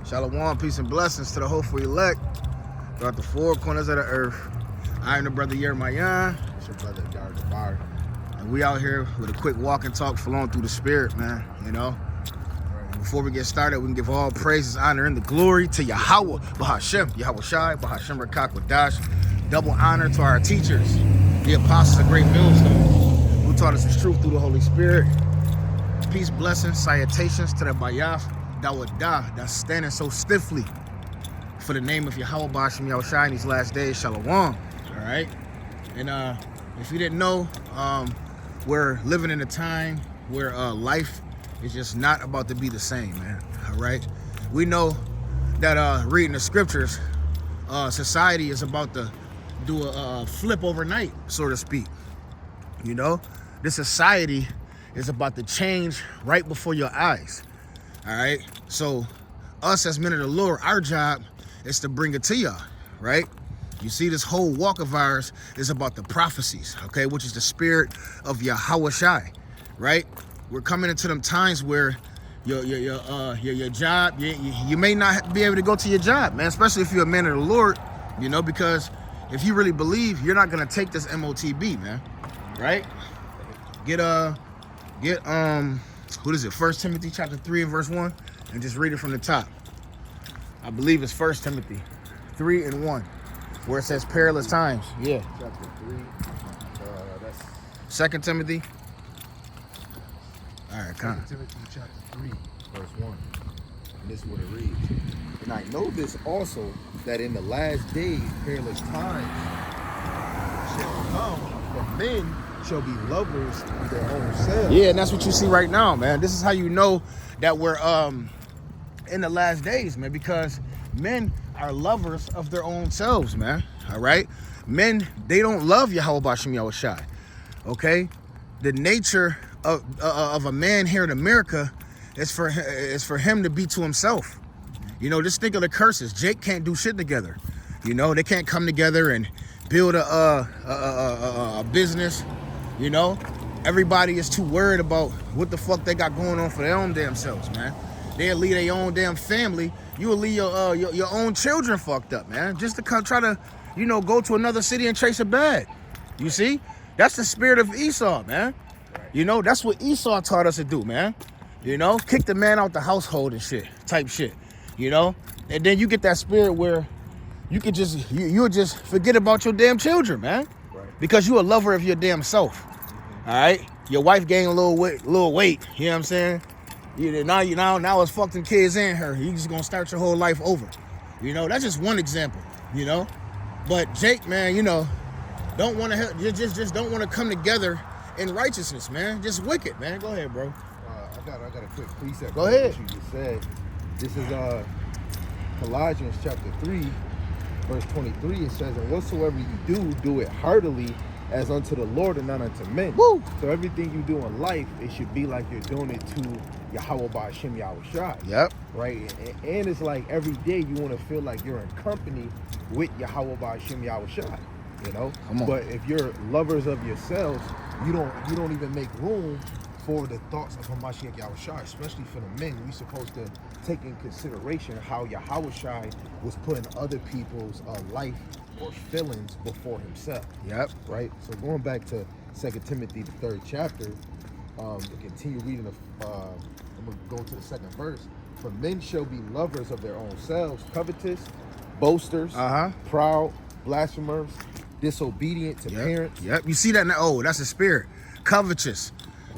Shalom, peace and blessings to the hopeful elect throughout the four corners of the earth. I am the brother Yermayan. It's your brother Dar Gabar. And we out here with a quick walk and talk flowing through the spirit, man. You know? And before we get started, we can give all praises, honor, and the glory to Yahweh, Bahashem, Yahweh Shai, Bahashem Rakak Wadash. Double honor to our teachers, the apostles of Great Millstone, who taught us the truth through the Holy Spirit. Peace, blessings, salutations to the Bayaf, Dawadah, that's standing so stiffly for the name of Yahweh Bahashem Yahweh Shai in these last days. Shalom. All right? And if you didn't know, we're living in a time where life is just not about to be the same, man. All right? We know that reading the scriptures, society is about to do a flip overnight, so to speak. You know? This society is about to change right before your eyes. All right? So us as men of the Lord, our job is to bring it to y'all, right? You see, this whole walk of ours is about the prophecies, okay, which is the spirit of Yahweh Shai, right? We're coming into them times where your job, you may not be able to go to your job, man, especially if you're a man of the Lord, you know, because if you really believe, you're not gonna take this MOTB, man, right? Get what is it? 1 Timothy chapter 3 and verse 1, and just read it from the top. I believe it's 1 Timothy 3 and 1. Where it says perilous times. Yeah. Chapter 3. That's 2 Timothy. All right, come on. 2 Timothy chapter 3, verse 1. And this is what it reads. And I know this also, that in the last days perilous times shall come, for men shall be lovers of their own selves. Yeah, and that's what you see right now, man. This is how you know that we're in the last days, man, because men are lovers of their own selves, man. All right? Men, they don't love Yahweh Bahashem Yahweh Shai. Okay? The nature of a man here in America is for him to be to himself. You know, just think of the curses. Jake can't do shit together. You know, they can't come together and build a business. You know, everybody is too worried about what the fuck they got going on for their own damn selves, man. They'll leave their own damn family. You will leave your own children fucked up, man. Just to come try to, you know, go to another city and chase a bag. You see? That's the spirit of Esau, man. You know, that's what Esau taught us to do, man. You know, kick the man out the household and shit, type shit. You know? And then you get that spirit where you could just, you'll just forget about your damn children, man. Right. Because you a lover of your damn self. All right? Your wife gained a little weight, you know what I'm saying? Now it's fucking kids and her. You just gonna start your whole life over. You know, that's just one example, you know? But Jake, man, you know, don't want to just don't want to come together in righteousness, man. Just wicked, man. Go ahead, bro. I got a quick precept. Go ahead. What you just said. This is Colossians chapter 3, verse 23. It says, and whatsoever you do, do it heartily as unto the Lord and not unto men. Woo! So everything you do in life, it should be like you're doing it to Yahweh Bahashem Yahweh Shai. Yep. Right? And it's like every day you want to feel like you're in company with Yahweh Bahashem Yahweh Shai. You know? Come on. But if you're lovers of yourselves, you don't even make room for the thoughts of Hamashiach Yahweh Shai, especially for the men. We're supposed to take in consideration how Yahweh Shai was putting other people's life or feelings before himself. Yep. Right? So going back to 2 Timothy, the 3rd chapter, to continue reading, I'm going to go to the 2nd verse. For men shall be lovers of their own selves, covetous, boasters, proud, blasphemers, disobedient to parents. Yep. You see that now? Oh, that's a spirit. Covetous.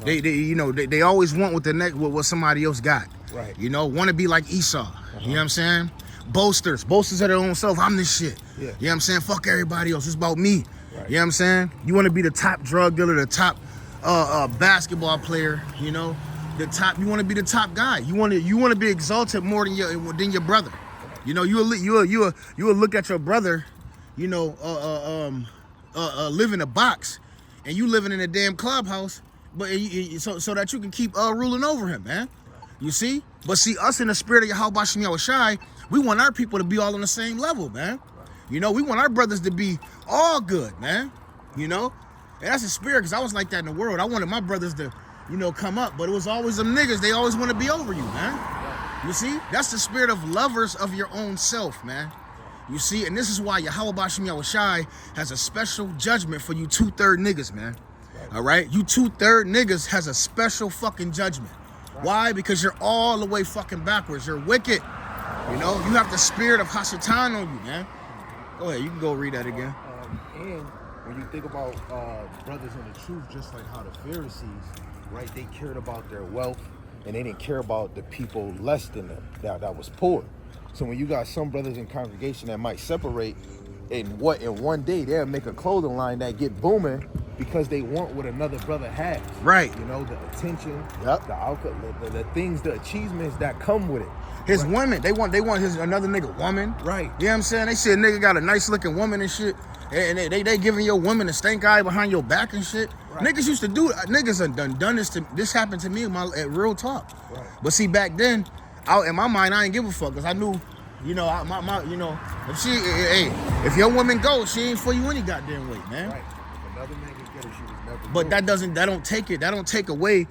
They always want what somebody else got. Right. You know, want to be like Esau. You know what I'm saying? Boasters of their own self. I'm this shit. Yeah. You know what I'm saying? Fuck everybody else. It's about me. Right. You know what I'm saying? You want to be the top drug dealer, the top basketball player. You know, you want to be the top guy. You want to be exalted more than your brother. You know, you will look at your brother, you know, live in a box, and you living in a damn clubhouse, but so that you can keep ruling over him, man. You see? But see, us in the spirit of Yahweh Bahashem Yahweh Shai, we want our people to be all on the same level, man. You know, we want our brothers to be all good, man. You know? And that's a spirit, because I was like that in the world. I wanted my brothers to, you know, come up, but it was always them niggas. They always want to be over you, man. You see? That's the spirit of lovers of your own self, man. You see? And this is why Yahweh Bashim Yahushai has a special judgment for you 2/3 niggas, man. All right? You 2/3 niggas has a special fucking judgment. Why? Because you're all the way fucking backwards. You're wicked. You know? You have the spirit of Hasatan on you, man. Go ahead. You can go read that again. And when you think about brothers in the truth, just like how the Pharisees, right, they cared about their wealth and they didn't care about the people less than them that was poor. So when you got some brothers in congregation that might separate, in one day they'll make a clothing line that get booming because they want what another brother has. Right. You know, the attention, Yep. the alcohol, the things, the achievements that come with it. His woman, they want his another nigga woman. Right. You know what I'm saying? They see a nigga got a nice looking woman and shit. And they giving your woman a stink eye behind your back and shit. Right. Niggas used to do niggas done this to this happened to me at real talk. Right. But see back then, in my mind I ain't give a fuck because I knew, you know, if your woman goes, she ain't for you any goddamn way, man. Right. If another man can get her, she was never. But that don't take away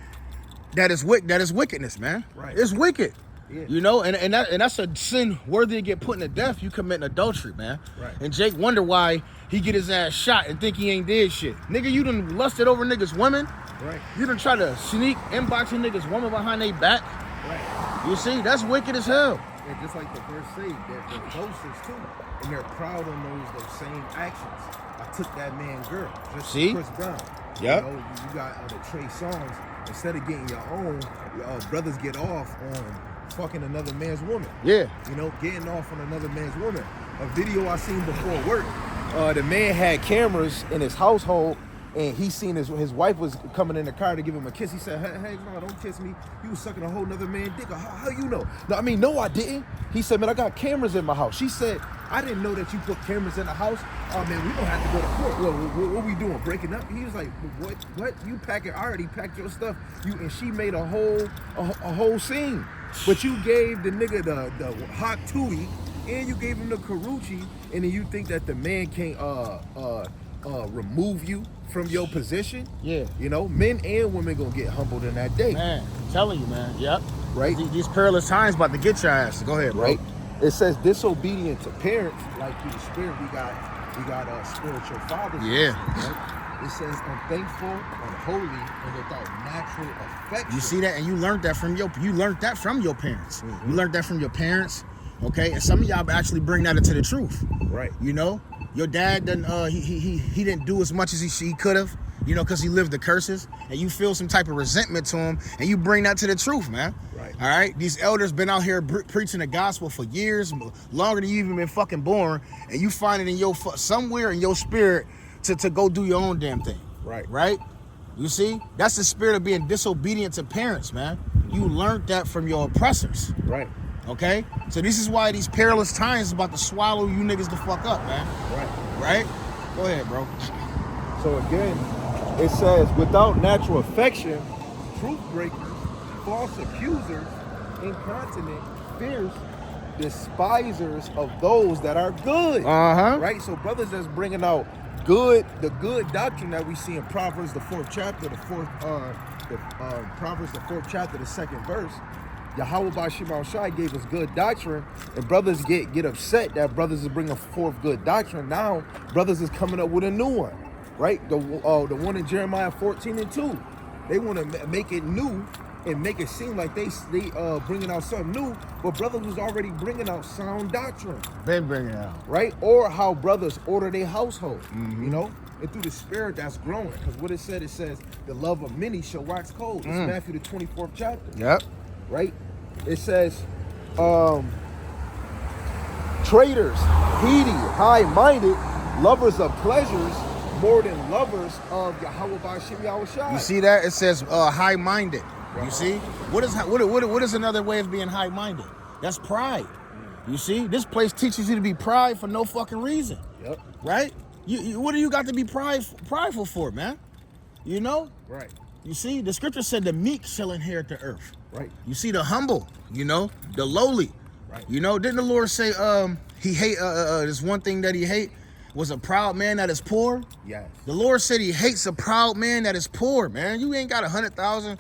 that is wickedness, man. Right. It's wicked. Yeah. You know, and that's a sin worthy to get put in death. You committing adultery, man. Right. And Jake wonder why he get his ass shot and think he ain't did shit. Nigga, you done lusted over niggas' women. Right. You done try to sneak inboxing niggas' woman behind their back. Right. You see, that's wicked as hell. And just like the verse say, they're boasters too, and they're proud on those same actions. I took that man girl, just See? Chris Brown. Yep. You know, you got the Trey Songz. Instead of getting your own, brothers get off on fucking another man's woman. Yeah. You know, getting off on another man's woman. A video I seen before work, the man had cameras in his household, and he seen his wife was coming in the car to give him a kiss. He said, hey, no, don't kiss me. You was sucking a whole nother man's dick. How you know? No, I mean, no, I didn't. He said, man, I got cameras in my house. She said, I didn't know that you put cameras in the house. Oh, man, we gonna have to go to court. Well, what we doing, breaking up? He was like, what? You packing, I already packed your stuff. And she made a whole scene. But you gave the nigga the hot tootie, and you gave him the Karuchi, and then you think that the man can't remove you from your position? Yeah. You know, men and women gonna get humbled in that day. Man, I'm telling you, man. Yep. Right. These perilous times about to get your ass. Go ahead, bro. Right. It says disobedient to parents, like through the spirit, we got spiritual fathers. Yeah. Right? It says unthankful, unholy, and without natural affection. You see that, and you learned that from your parents. Mm-hmm. You learned that from your parents, okay? And some of y'all actually bring that into the truth. Right. You know, your dad didn't he didn't do as much as he could have, you know, because he lived the curses, and you feel some type of resentment to him, and you bring that to the truth, man. Right. All right. These elders been out here preaching the gospel for years, longer than you even been fucking born, and you find it in your somewhere in your spirit to go do your own damn thing. Right. Right. You see, that's the spirit of being disobedient to parents, man. You learned that from your oppressors. Right. Okay? So this is why these perilous times is about to swallow you niggas the fuck up, man. Right. Right? Go ahead, bro. So again, it says, without natural affection, truth breakers, false accusers, incontinent, fierce, despisers of those that are good. Uh-huh. Right? So brothers that's bringing out the good doctrine that we see in Proverbs, the 4th chapter, Proverbs, the 4th chapter, the 2nd verse. Yahweh Bashim Shai gave us good doctrine, and brothers get upset that brothers is bringing forth good doctrine. Now, brothers is coming up with a new one, right? The one in Jeremiah 14:2. They want to make it new and make it seem like they bringing out something new, but brothers was already bringing out sound doctrine. Been bringing it out. Right? Or how brothers order their household, you know? And through the spirit that's growing. Because what it says, the love of many shall wax cold. It's Matthew the 24th chapter. Yep. Right? It says, traitors, heedy, high-minded, lovers of pleasures more than lovers of Yahweh Bashim Yahushai. You see that? It says high-minded. You see? What is another way of being high-minded? That's pride. You see? This place teaches you to be pride for no fucking reason. Yep. Right? You what do you got to be prideful for, man? You know? Right. You see? The scripture said the meek shall inherit the earth. Right. You see the humble, you know, the lowly. Right. You know, didn't the Lord say he hate this one thing that he hate was a proud man that is poor? Yes. The Lord said he hates a proud man that is poor, man. You ain't got 100,000.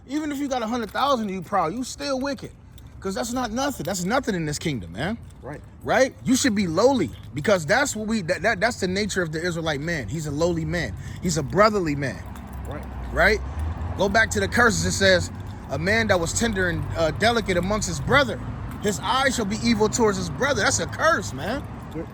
Even if you got 100,000 you proud, you still wicked. Because that's not nothing. That's nothing in this kingdom, man. Right. Right? You should be lowly, because that's what that's the nature of the Israelite man. He's a lowly man. He's a brotherly man. Right. Right? Go back to the curses. It says, a man that was tender and delicate amongst his brother, his eyes shall be evil towards his brother. That's a curse, man.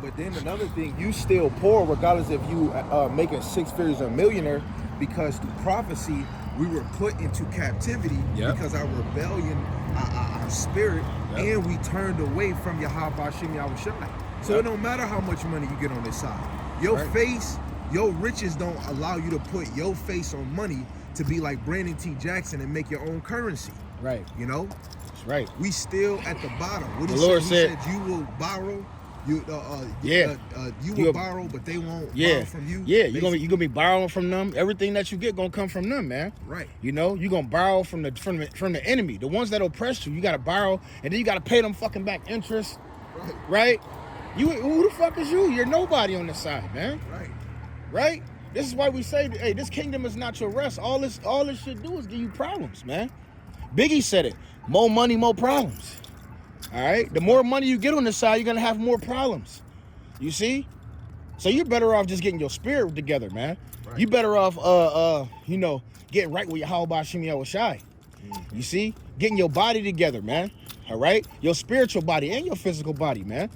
But then another thing, you still poor regardless if you making 6 figures or a millionaire, because through prophecy we were put into captivity because our rebellion, our spirit, and we turned away from Yahweh Shem Yahushai. So it don't matter how much money you get on this side. Your face, your riches don't allow you to put your face on money to be like Brandon T. Jackson and make your own currency. Right. You know? That's right. We still at the bottom. What The Lord said, you will borrow. You will borrow, but they won't borrow from you. Yeah, you're gonna be borrowing from them. Everything that you get gonna come from them, man. Right. You know, you're gonna borrow from the enemy, the ones that oppress you. You gotta borrow, and then you gotta pay them fucking back interest. Right. Who the fuck is you? You're nobody on this side, man. Right. This is why we say, hey, this kingdom is not your rest. All this should do is give you problems, man. Biggie said it. More money, more problems. All right, the more money you get on this side, you're gonna have more problems. You see? So you're better off just getting your spirit together, man. Right. You better off getting right with Yahweh Shem Yahushai. You see? Getting your body together, man. All right? Your spiritual body and your physical body, man.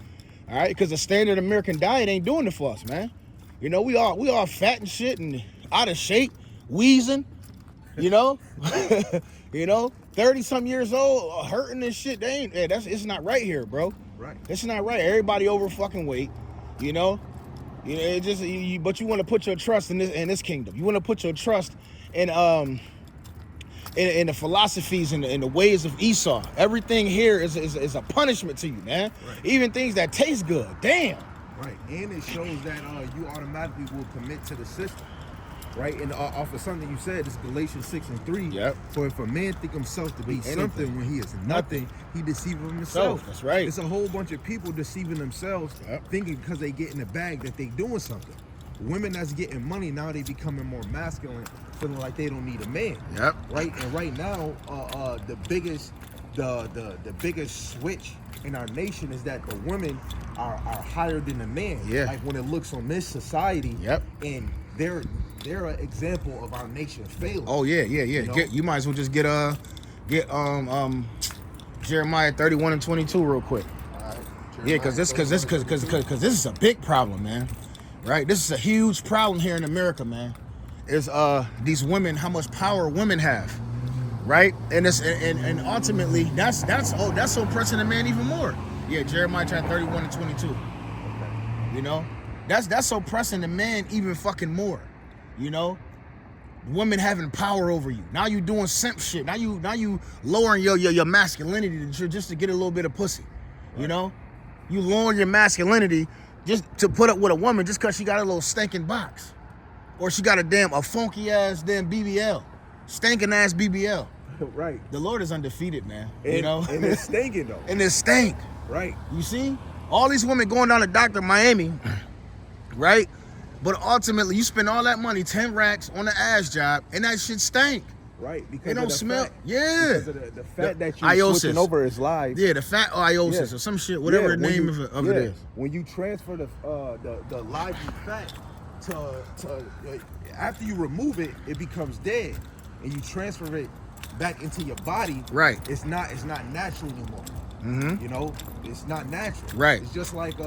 All right? Because the standard American diet ain't doing it for us, man. You know, we all fat and shit and out of shape, wheezing, you know? You know? 30-something years old, hurting and shit. It's not right here, bro. Right. It's not right. Everybody over fucking weight, you know. It just but you want to put your trust in this kingdom. You want to put your trust in the philosophies and the ways of Esau. Everything here is a punishment to you, man. Right. Even things that taste good. Damn. Right. And it shows that you automatically will commit to the system. Right, and off of something you said, it's Galatians 6:3. Yep. For if a man think himself to be something when he is nothing, he deceiveth himself. That's right. It's a whole bunch of people deceiving themselves, thinking because they get in the bag that they doing something. Women that's getting money now, they becoming more masculine, feeling like they don't need a man. Yep. Right, and right now, the biggest switch in our nation is that the women are higher than the man. Yeah. Like when it looks on this society. Yep. And they're an example of our nation failing. Oh yeah. You know? You might as well just get Jeremiah 31:22 real quick. All right. Yeah, because this is a big problem, man. Right? This is a huge problem here in America, man. Is these women, how much power women have. Right? And ultimately that's oppressing the man even more. Yeah, Jeremiah 31:22. Okay. You know? That's oppressing the man even fucking more. You know? Women having power over you. Now you doing simp shit. Now you lowering your masculinity just to get a little bit of pussy. Right. You know? You lowering your masculinity just to put up with a woman just because she got a little stinking box. Or she got a funky ass damn BBL. Stinking ass BBL. Right. The Lord is undefeated, man. And, you know? And it's stinking though. And it's stink. Right. You see? All these women going down to Dr. Miami, right? But ultimately, you spend all that money, 10 racks on the ass job, and that shit stink. Right, because it don't smell. Fat. Yeah, because of the fat that you're switching over is live. Yeah, the fat iosis or some shit, whatever the name of it is. When you transfer the live fat to after you remove it, it becomes dead, and you transfer it back into your body. Right. It's not natural anymore. Mm-hmm. You know, it's not natural. Right. It's just like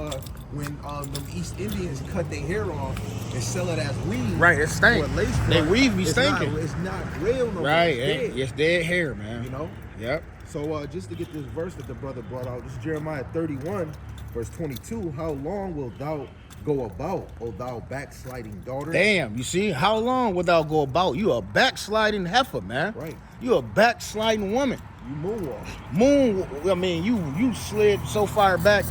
when them East Indians cut their hair off and sell it as weave. Right, it stink. They weave be stinking. It's not real no more. Right, it's dead hair, man. You know? Yep. So just to get this verse that the brother brought out, this is Jeremiah 31, verse 22. How long wilt thou go about, O thou backsliding daughter? Damn, you see? How long wilt thou go about? You a backsliding heifer, man. Right. You a backsliding woman. You moonwalk. I mean, you slid so far back,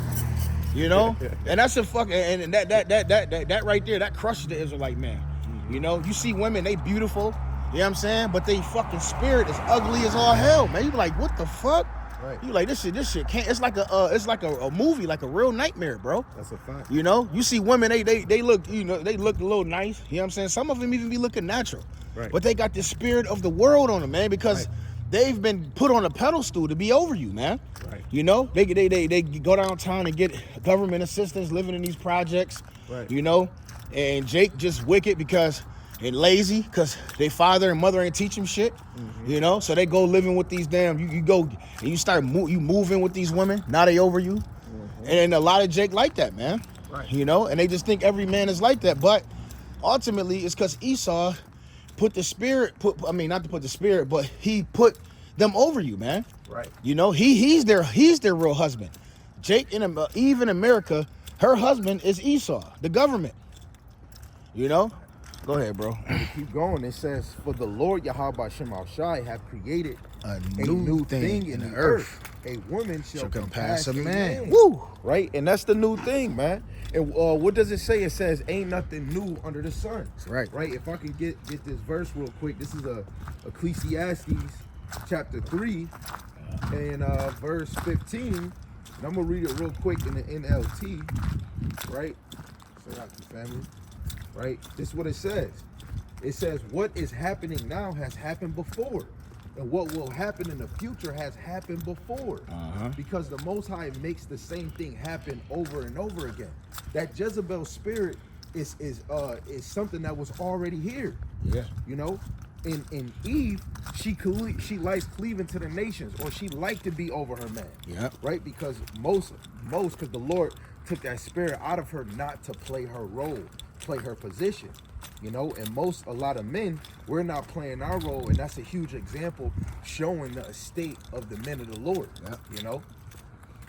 you know, and that's a fucking and that right there, that crushes the Israelite man. Mm-hmm. You know, you see women, they beautiful, you know what I'm saying, but they fucking spirit is ugly as all hell, man. You be like, what the fuck? Right. You like this shit can't. It's like a movie, like a real nightmare, bro. That's a fact. You know, you see women, they look, you know, they look a little nice. You know what I'm saying? Some of them even be looking natural, right? But they got the spirit of the world on them, man, because. Right. they've been put on a pedestal to be over you, man. Right. You know, they go downtown and get government assistance living in these projects. Right. You know, and Jake just wicked because and lazy because their father and mother ain't teach him shit. You know, so they go living with these damn. You go and you start moving with these women. Now they over you, and a lot of Jake like that, man. Right. You know, and they just think every man is like that, but ultimately it's because Esau put the spirit. Not to put the spirit, but he put them over you, man. Right. You know, he's their real husband. Jake Eve in America, her husband is Esau, the government. You know. Go ahead, bro. Keep going. It says, "For the Lord Yahweh Shem Al Shai have created A new thing in the earth. A woman shall compass a a man." Woo! Right, and that's the new thing, man. And what does it say? It says, "Ain't nothing new under the sun." Right. Right. If I can get this verse real quick, this is Ecclesiastes chapter 3 and verse 15. And I'm gonna read it real quick in the NLT. Right. So family. Right? This is what it says. It says, what is happening now has happened before. And what will happen in the future has happened before. Because the Most High makes the same thing happen over and over again. That Jezebel spirit is something that was already here. Yeah. You know? In Eve, she likes cleaving to the nations, or she liked to be over her man. Yeah. Right? Because because the Lord took that spirit out of her not to play her role, play her position, you know. And a lot of men, we're not playing our role, and that's a huge example showing the estate of the men of the Lord. You know,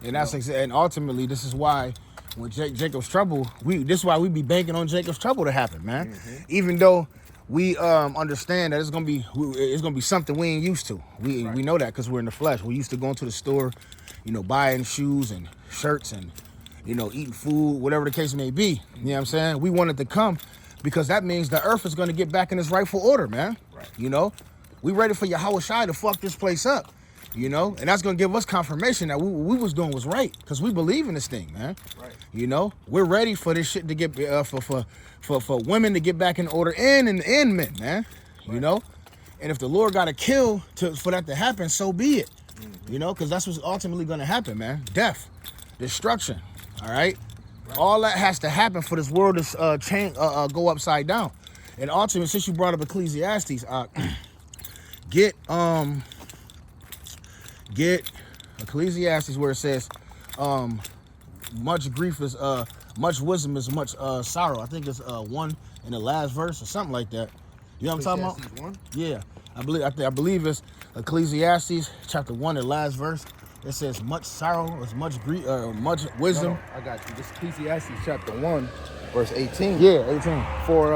and and ultimately this is why when Jacob's trouble, this is why we be banking on Jacob's trouble to happen, man. Even though we understand that it's gonna be something we ain't used to. We know that because we're in the flesh. We're used to going to the store, you know, buying shoes and shirts and, you know, eating food, whatever the case may be. You know what I'm saying? We want it to come because that means the earth is going to get back in its rightful order, man. Right. You know? We ready for Yahweh Shai to fuck this place up, you know? And that's going to give us confirmation that what we was doing was right because we believe in this thing, man. Right. You know? We're ready for this shit to get, for women to get back in order and men, man. Right. You know? And if the Lord got to kill for that to happen, so be it. You know? Because that's what's ultimately going to happen, man. Death. Destruction. All right? All that has to happen for this world to go upside down. And ultimately, since you brought up Ecclesiastes, get Ecclesiastes where it says, much grief is much wisdom is much sorrow. I think it's 1 in the last verse or something like that. You know what I'm talking about? 1? Yeah, I believe it's Ecclesiastes chapter 1, the last verse. It says much sorrow is much grief, much wisdom. No, I got you. This Ecclesiastes chapter 1, verse 18. Yeah, 18. For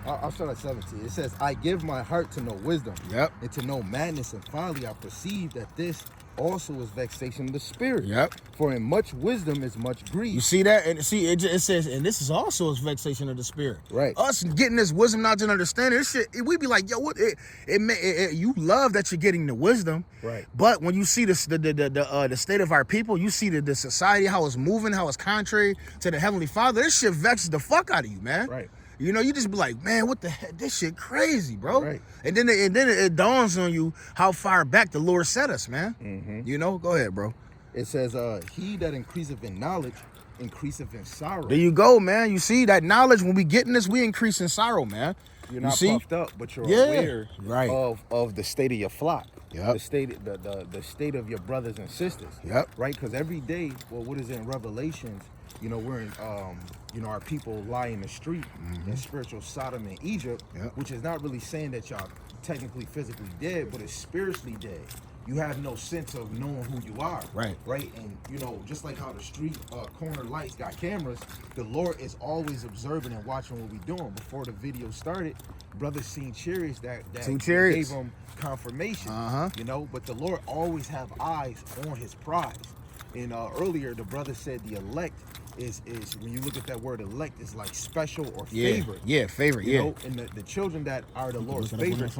I'll start at 17. It says, "I give my heart to know wisdom, Yep. and to know madness and folly. I perceive that this also is vexation of the spirit. Yep. For in much wisdom is much grief." You see that? And see, it says, and this is also a vexation of the spirit. Right. Us getting this wisdom, not to understand this shit, we be like, yo, what? You love that you're getting the wisdom. Right. But when you see the state of our people, you see the society, how it's moving, how it's contrary to the Heavenly Father, this shit vexes the fuck out of you, man. Right. You know, you just be like, man, what the heck? This shit crazy, bro. Right. And then it dawns on you how far back the Lord set us, man. You know, go ahead, bro. It says, "He that increaseth in knowledge increaseth in sorrow." There you go, man. You see that knowledge, when we getting this, we increase in sorrow, man. You're not puffed up, but you're aware of the state of your flock. Yep. The state of your brothers and sisters. Yep. Right? Because every day, what is in Revelations, you know, we're in our people lie in the street in spiritual Sodom and Egypt, which is not really saying that y'all technically physically dead, but it's spiritually dead. You have no sense of knowing who you are. Right. And, you know, just like how the street corner lights got cameras, the Lord is always observing and watching what we're doing. Before the video started, brothers seen chariots that gave them confirmation, you know, but the Lord always have eyes on his prize. And earlier, the brother said the elect is when you look at that word elect, is like special or favorite. Yeah, favorite, you know, and the children that are the Lord's favorite.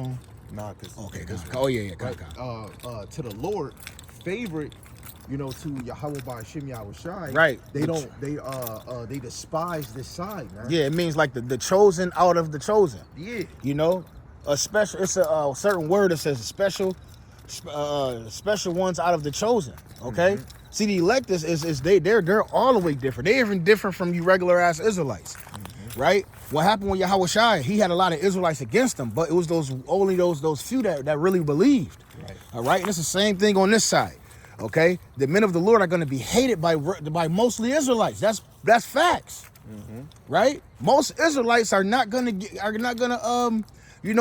Nah, cause to the Lord, favorite, you know, to Yahweh by Shem Yahweh Shai. Right. They despise this side, man. Yeah, it means like the chosen out of the chosen. Yeah. You know, a special. It's a certain word that says special, special ones out of the chosen. Okay. See, the elect is they're all the way different. They're even different from you regular ass Israelites, right? What happened with Yahweh Shai? He had a lot of Israelites against him, but it was only those few that really believed. Right. All right, and it's the same thing on this side. Okay, the men of the Lord are going to be hated by mostly Israelites. That's facts, right? Most Israelites are not gonna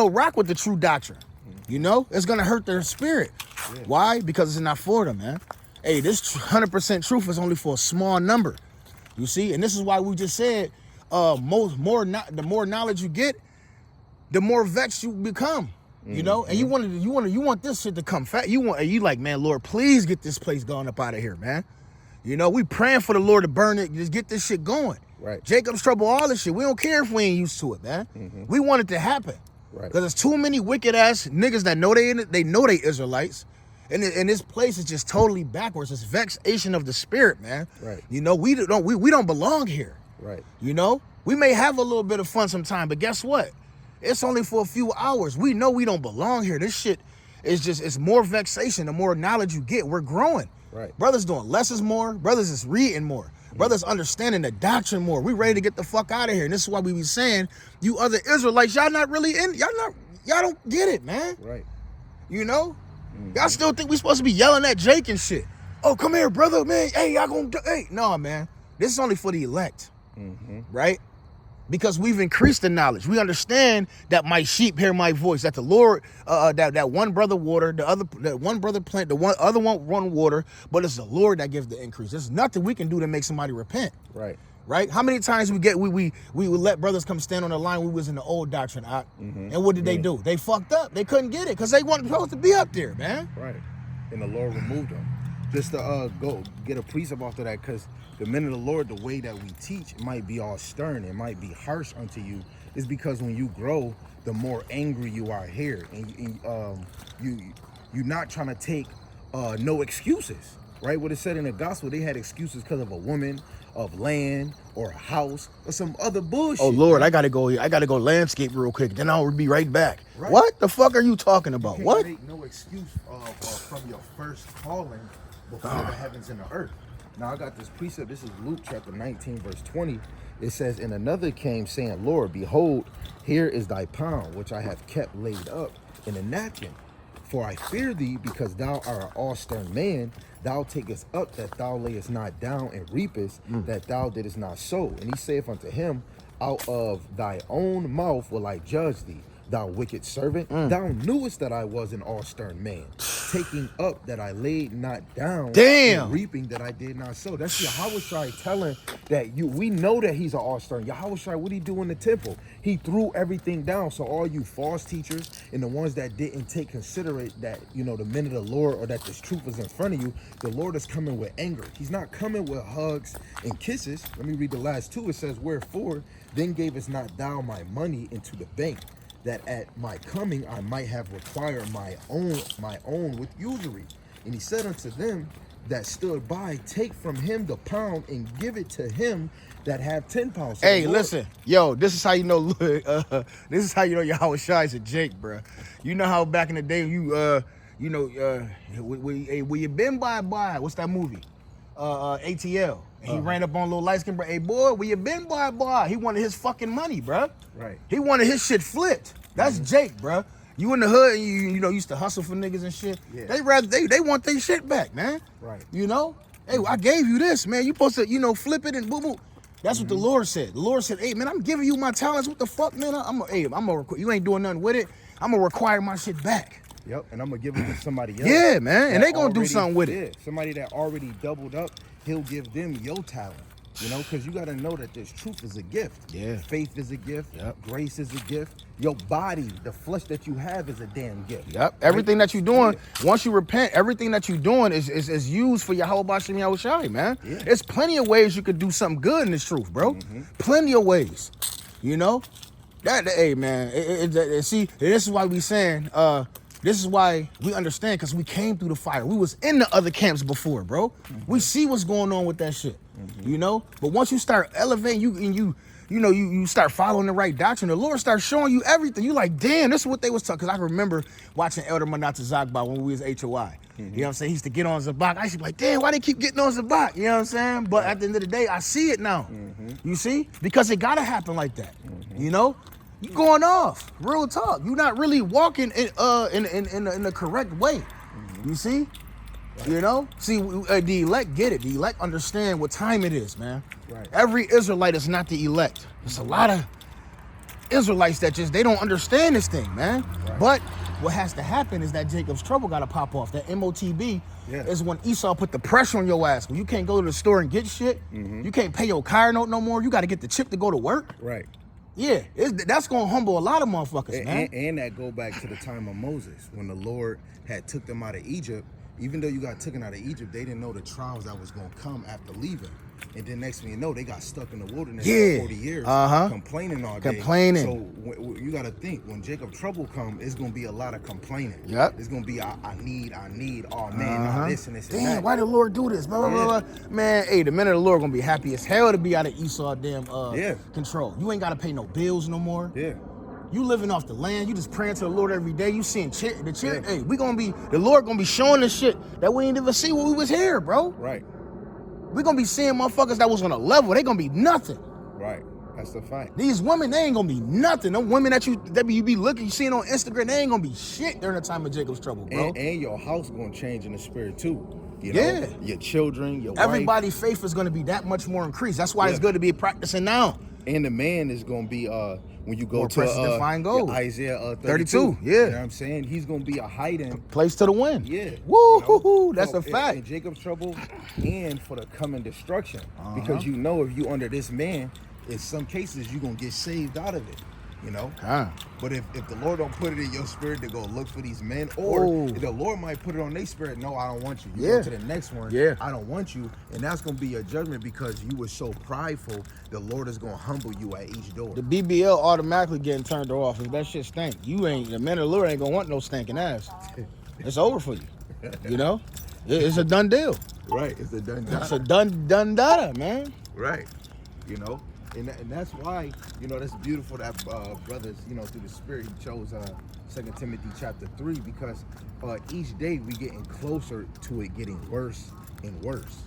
rock with the true doctrine. You know, it's gonna hurt their spirit. Yeah. Why? Because it's not for them, man. Hey, this 100% truth is only for a small number. You see, and this is why we just said, the more knowledge you get, the more vexed you become. You know, and you want this shit to come fat. You like, man, Lord, please get this place going up out of here, man. You know, we praying for the Lord to burn it, just get this shit going. Right. Jacob's trouble, all this shit. We don't care if we ain't used to it, man. We want it to happen. Right. Because there's too many wicked ass niggas that know they Israelites. And this place is just totally backwards. It's vexation of the spirit, man. Right. You know, we don't belong here. Right. You know, we may have a little bit of fun sometime, but guess what? It's only for a few hours. We know we don't belong here. This shit is it's more vexation. The more knowledge you get, we're growing. Right. Brothers doing less is more. Brothers is reading more. Brothers understanding the doctrine more. We ready to get the fuck out of here. And this is why we be saying, you other Israelites, y'all not really in, y'all don't get it, man. Right. You know? Y'all still think we supposed to be yelling at Jake and shit. Oh, come here, brother, man. Hey, y'all gonna do, hey. No, man. This is only for the elect. Right? Because we've increased the knowledge. We understand that my sheep hear my voice, that the Lord, that one brother water, that one brother plant, the other one run water, but it's the Lord that gives the increase. There's nothing we can do to make somebody repent. Right. Right? How many times we would let brothers come stand on the line we was in the old doctrine, and what did they do? They fucked up. They couldn't get it because they weren't supposed to be up there, man. Right. And the Lord removed them. Just to go get a precept after that, because the men of the Lord, the way that we teach, it might be all stern, it might be harsh unto you, is because when you grow, the more angry you are here, and you're not trying to take no excuses, right? What it said in the gospel, they had excuses because of a woman, of land, or a house, or some other bullshit. Oh Lord, right? I gotta go landscape real quick, then I'll be right back. Right. What the fuck are you talking about? You What? can't make no excuse from your first calling before the heavens and the earth. Now I got this precept. This is Luke chapter 19, verse 20. It says, and another came saying, Lord, behold, here is thy pound, which I have kept laid up in a napkin. For I fear thee, because thou art an all-stern man. Thou takest up that thou layest not down, and reapest that thou didst not sow. And he saith unto him, out of thy own mouth will I judge thee, thou wicked servant. Thou knewest that I was an all-stern man, taking up that I laid not down, and reaping that I did not sow. That's Yahweh Shai telling that we know that he's an all-stern. Yahweh Shai, what did he do in the temple? He threw everything down. So all you false teachers and the ones that didn't take considerate that, the men of the Lord, or that this truth is in front of you, the Lord is coming with anger. He's not coming with hugs and kisses. Let me read the last two. It says, wherefore then gavest not thou my money into the bank, that at my coming I might have required my own with usury. And he said unto them that stood by, take from him the pound and give it to him that have 10 pounds. So hey, listen, yo, this is how you know. This is how you know Yahweh Shai is a Jake, bro. You know how back in the day, where you been by? What's that movie? ATL. And he ran up on little light skin, bro. Hey, boy, where you been by? He wanted his fucking money, bro. Right. He wanted his shit flipped. That's Jake, bro. You in the hood, and you used to hustle for niggas and shit. Yeah. They want their shit back, man. Right. Hey, I gave you this, man. You supposed to, flip it and boom, boom. That's what the Lord said. The Lord said, hey, man, I'm giving you my talents. What the fuck, man? You ain't doing nothing with it. I'm going to require my shit back. Yep, and I'm going to give it to somebody else. Yeah, man, and they going to do something with it. Yeah, somebody that already doubled up, he'll give them your talent. Because you got to know that this truth is a gift. Yeah. Faith is a gift. Yep. Grace is a gift. Your body, the flesh that you have, is a damn gift. Yep. Everything that you're doing, once you repent, everything that you're doing is used for Yahweh Bashem Yahweh Shai, man. Yeah. There's plenty of ways you could do something good in this truth, bro. Plenty of ways. Hey, man. See, this is why we saying, this is why we understand, because we came through the fire. We was in the other camps before, bro. We see what's going on with that shit. But once you start elevating, you start following the right doctrine, the Lord starts showing you everything. You like, damn, this is what they was talking. Because I remember watching Elder Manata Zakba when we was HOI. You know what I'm saying? He used to get on Zabak. I used to be like, damn, why they keep getting on Zabak? You know what I'm saying? But at the end of the day, I see it now. You see? Because it gotta happen like that. You know? You going off. Real talk. You're not really walking in the correct way. You see? You know? See, the elect get it. The elect understand what time it is, man. Right. Every Israelite is not the elect. There's a lot of Israelites that they don't understand this thing, man. Right. But what has to happen is that Jacob's trouble got to pop off. That MOTB is when Esau put the pressure on your ass. When you can't go to the store and get shit, you can't pay your car note no more. You got to get the chip to go to work. Right. Yeah, that's going to humble a lot of motherfuckers, man. And that go back to the time of Moses, when the Lord had took them out of Egypt. Even though you got taken out of Egypt, they didn't know the trials that was going to come after leaving. And then next thing you know, they got stuck in the wilderness for 40 years, complaining all day. So you got to think, when Jacob trouble come, it's going to be a lot of complaining. Yep. It's going to be, I need, oh man, nah, this and this and damn, that. why did the Lord do this? Blah, blah, blah. Man, hey, the minute the Lord going to be happy as hell to be out of Esau control. You ain't got to pay no bills no more. Yeah. You living off the land. You just praying to the Lord every day. You seeing the church. Hey, the Lord gonna be showing us shit that we ain't even see when we was here, bro. Right. We gonna be seeing motherfuckers that was on a level. They gonna be nothing. Right. That's the fact. These women, they ain't gonna be nothing. Them women that you be looking, you seeing on Instagram, they ain't gonna be shit during the time of Jacob's trouble, bro. And your house gonna change in the spirit too. You know, your children, your wife. Everybody's faith is gonna be that much more increased. That's why it's good to be practicing now. And the man is gonna be when you go more to find gold. Isaiah 32. Yeah. You know what I'm saying? He's gonna be a hiding place to the wind. Yeah. Woo, you know? That's a fact. In Jacob's trouble and for the coming destruction. Because you know, if you under this man, in some cases you're gonna get saved out of it. You know, but if the Lord don't put it in your spirit to go look for these men, or if the Lord might put it on their spirit, no, I don't want you. You go to the next one, I don't want you, and that's gonna be a judgment because you were so prideful. The Lord is gonna humble you at each door. The BBL automatically getting turned off. If that shit stink, the man of the Lord ain't gonna want no stinking ass. It's over for you. You know, it's a done deal. Right, it's a done. It's a done data, man. Right, you know. And that's why, you know, that's beautiful that brothers, you know, through the Spirit, he chose 2 Timothy chapter 3, because each day we getting closer to it getting worse and worse.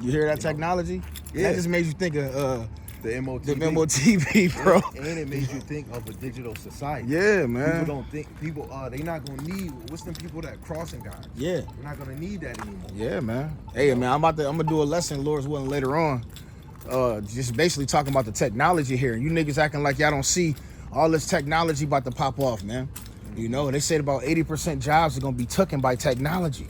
You hear that technology? Yeah. That just made you think of the MOTV. The MOTV, bro. And it made you think of a digital society. Yeah, man. People don't think, they not going to need, what's them people that crossing guys? Yeah. They're not going to need that anymore. Yeah, man. Hey, man, I'm gonna do a lesson, Lord's willing, later on. Just basically talking about the technology here. You niggas acting like y'all don't see all this technology about to pop off, man. You know, they said about 80% jobs are gonna be taken by technology.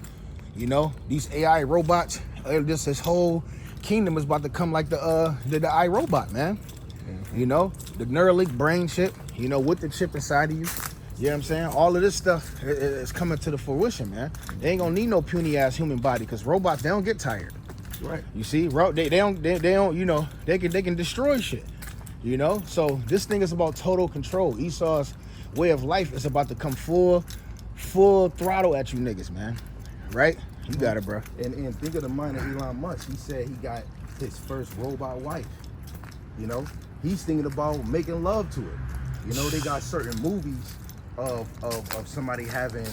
You know, these AI robots, this whole kingdom is about to come like the iRobot, man. You know, the Neuralink brain chip, you know, with the chip inside of you. You know what I'm saying? All of this stuff is coming to the fruition, man. They ain't gonna need no puny ass human body, because robots, they don't get tired. Right. You see, they don't, you know, they can destroy shit. You know, so this thing is about total control. Esau's way of life is about to come full throttle at you niggas, man. Right? You got it, bro. And think of the mind of Elon Musk. He said he got his first robot wife. You know, he's thinking about making love to it. You know, they got certain movies of somebody having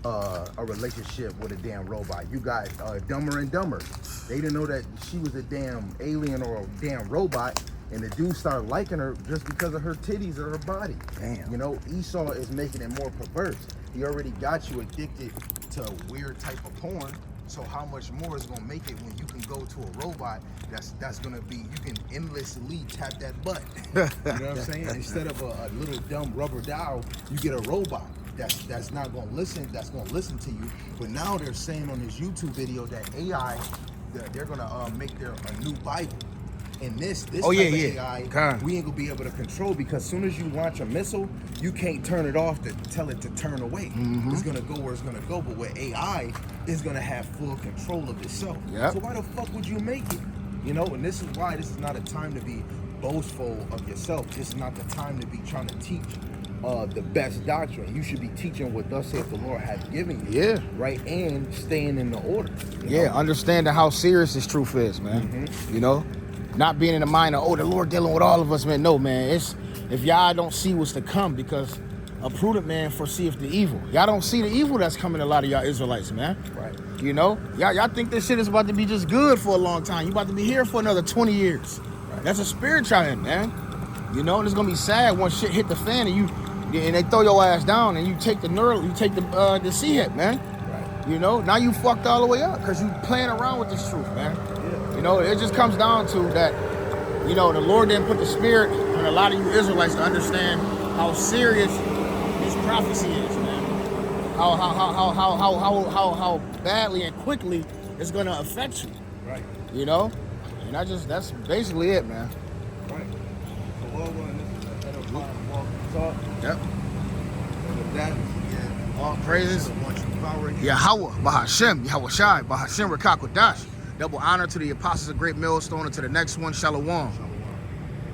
a relationship with a damn robot. You got Dumber and Dumber. They didn't know that she was a damn alien or a damn robot, and the dude started liking her just because of her titties or her body. Damn. You know, Esau is making it more perverse. He already got you addicted to a weird type of porn. So how much more is gonna make it when you can go to a robot that's gonna be, you can endlessly tap that butt. You know what I'm saying? Instead of a little dumb rubber doll, you get a robot that's not gonna listen, that's gonna listen to you. But now they're saying on this YouTube video that AI, they're gonna make a new Bible. And this type of AI, we ain't gonna be able to control, because as soon as you launch a missile, you can't turn it off to tell it to turn away. It's gonna go where it's gonna go. But with AI, it's gonna have full control of itself. So why the fuck would you make it? You know, and this is why this is not a time to be boastful of yourself. This is not the time to be trying to teach the best doctrine. You should be teaching what thus saith the Lord hath given you. Yeah. Right, and staying in the order. Yeah, understanding how serious this truth is, man. You know? not being in the mind of, oh, the Lord dealing with all of us, man. No, man. It's if y'all don't see what's to come, because a prudent man foreseeth the evil. Y'all don't see the evil that's coming to a lot of y'all Israelites, man. Right. You know, y'all think this shit is about to be just good for a long time. You about to be here for another 20 years. Right. That's a spirit y'all in, man. You know, and it's gonna be sad once shit hit the fan and they throw your ass down and you take the C hit, man. Right. You know, now you fucked all the way up because you playing around with this truth, man. Yeah. You know, it just comes down to that, you know, the Lord didn't put the spirit on a lot of you Israelites to understand how serious this prophecy is, man. How badly and quickly it's gonna affect you. Right. You know? And that's basically it, man. Right. So well, this is the Edifying Walk and Talk. Yep. And with that, again, All praises. want you power in Yahweh, Bahashem, Yahweh Shai, Bahashem Rakakwadash. Double honor to the apostles of Great Millstone and to the next one, Shalom.